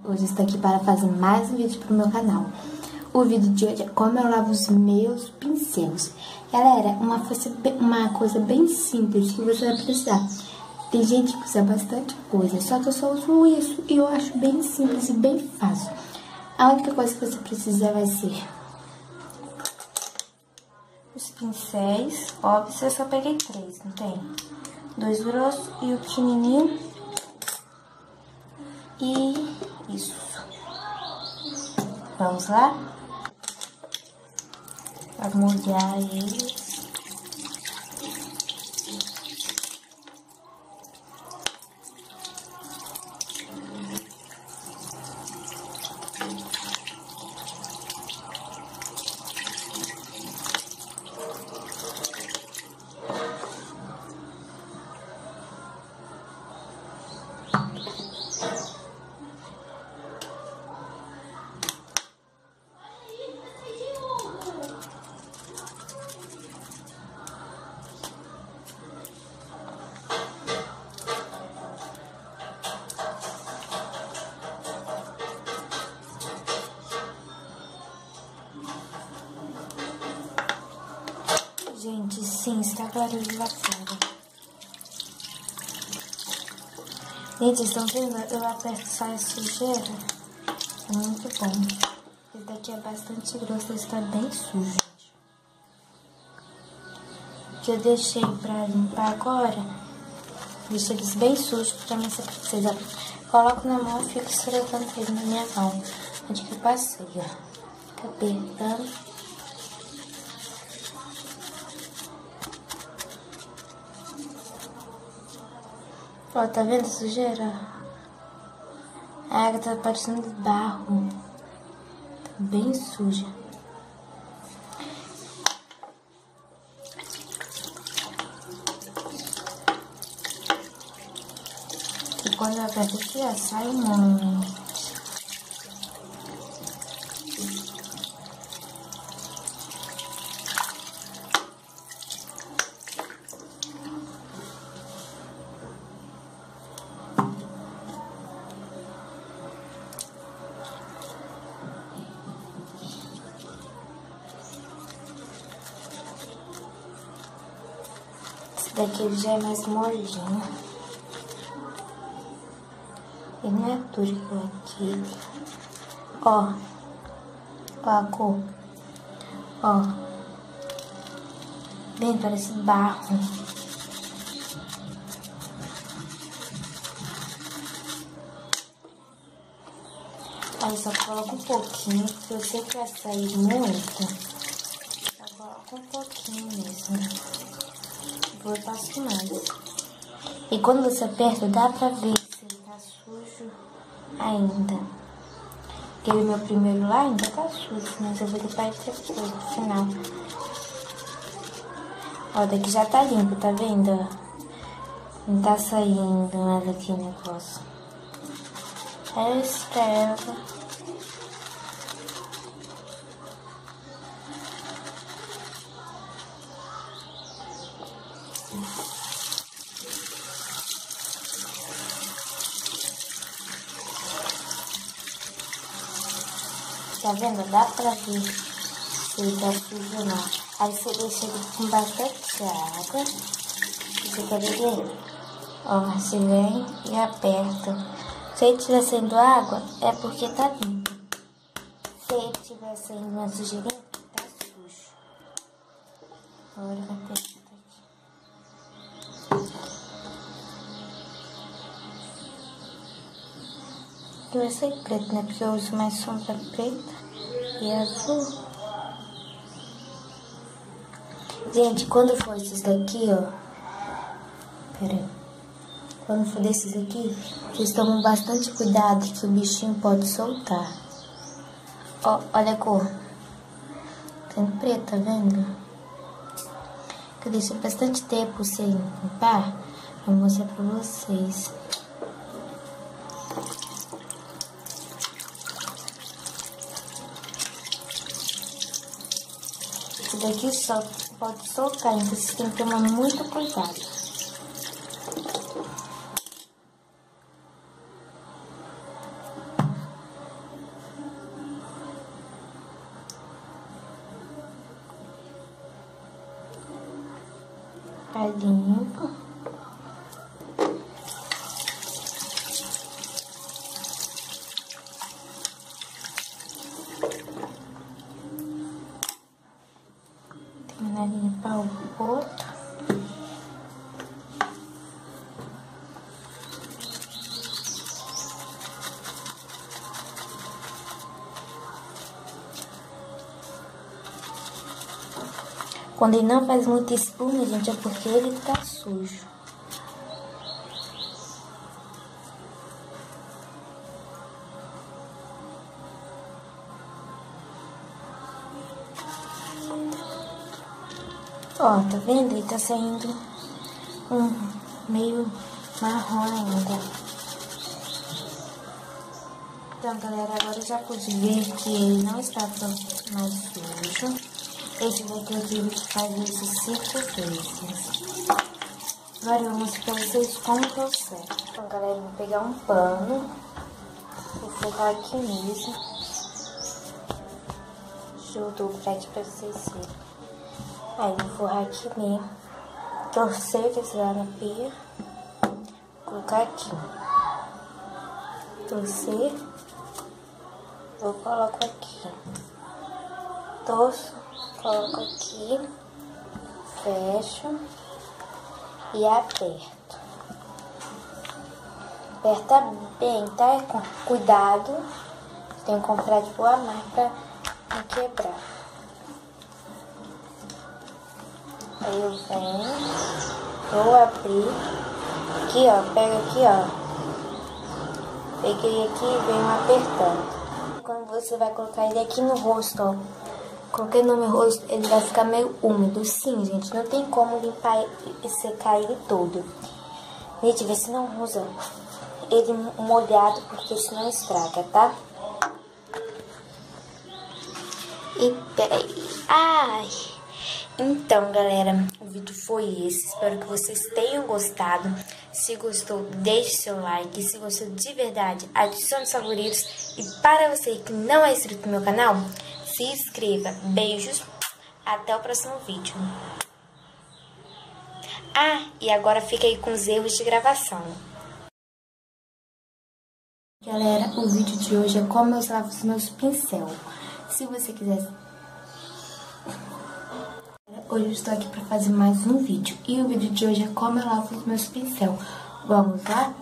Hoje estou aqui para fazer mais um vídeo para o meu canal. O vídeo de hoje é como eu lavo os meus pincéis. Galera, uma coisa bem simples que você vai precisar. Tem gente que usa bastante coisa, só que eu só uso isso e eu acho bem simples e bem fácil. A única coisa que você precisa vai ser os pincéis. Óbvio, eu só peguei 3, não tem? 2 grossos e o pequenininho. E isso. Vamos lá? Para molhar eles. Gente, sim, está barulho lá fora. Gente, vocês estão vendo? Eu aperto sai a sujeira. É muito bom. Esse daqui é bastante grosso, está bem sujo, gente. Que eu deixei pra limpar agora. Deixei eles bem sujos pra mim ser princesa. Coloco na mão e fico esfregando ele na minha mão. Onde que eu passei, ó. Fica apertando. Ó, tá vendo a sujeira? A água tá parecendo barro. Tá bem suja. E quando eu aperto aqui, ó, sai um monte. Esse daqui ele já é mais molinho. Ele não é duro igual aquele. Ó. Ó a cor. Ó. Bem, parece barro. Aí só coloca um pouquinho, porque eu sei que vai sair muito. Só coloca um pouquinho mesmo. Eu passo mais. E quando você aperta, dá pra ver se ele tá sujo ainda. Aquele meu primeiro lá ainda tá sujo, mas eu vou limpar ele depois, no final. Ó, daqui já tá limpo, tá vendo? Não tá saindo mais aqui o negócio. Aí eu escrevo. Tá vendo? Dá pra ver se ele tá sujo ou não. Aí você deixa ele com bastante água. Você quer ver? Ó, você vem e aperta. Se ele estiver saindo água, é porque tá limpo. Se ele estiver saindo uma sujeirinha, tá sujo. Agora vai apertar aqui. Eu vou ser preto, né? Porque eu uso mais sombra preta e azul. Gente, quando for esses daqui, ó. Pera aí. Quando for desses aqui, vocês tomam bastante cuidado que o bichinho pode soltar. Ó, olha a cor. Sendo preto, tá vendo? Eu deixei bastante tempo sem limpar. Vou mostrar pra vocês. Esse daqui só pode soltar, então vocês têm que tomar muito cuidado. Tá limpo. Terminar de limpar o outro. Quando ele não faz muita espuma, gente, é porque ele tá sujo. Ó, tá vendo? Ele tá saindo meio marrom ainda. Então, galera, agora eu já pude ver que ele não está tão mais sujo. Esse daqui eu tive que fazer isso 5 vezes. Agora eu vou mostrar pra vocês como que eu seco. Então, galera, eu vou pegar um pano. Vou forrar aqui mesmo. Deixa eu dobrar aqui pra vocês verem. Aí, vou forrar aqui mesmo. Torcer, descer na pia. Colocar aqui. Torcer. Eu coloco aqui. Torço. Coloco aqui, fecho e aperto. Aperta bem, tá? Com cuidado. Tem que comprar de boa marca pra não quebrar. Aí eu venho, vou abrir. Aqui, ó, pega aqui, ó. Peguei aqui e venho apertando. Quando você vai colocar ele aqui no rosto, ó. Coloquei no meu rosto, ele vai ficar meio úmido. Sim, gente, não tem como limpar e secar ele todo. Gente, vê se não usa ele molhado, porque senão estraga, tá? E peraí. Ai! Então, galera, o vídeo foi esse. Espero que vocês tenham gostado. Se gostou, deixe seu like. Se gostou de verdade, adicione os favoritos. E para você que não é inscrito no meu canal, se inscreva. Beijos. Até o próximo vídeo. Ah, e agora fica aí com os erros de gravação. Galera, o vídeo de hoje é como eu lavo os meus pincel. Se você quiser... Hoje eu estou aqui para fazer mais um vídeo. E o vídeo de hoje é como eu lavo os meus pincel. Vamos lá?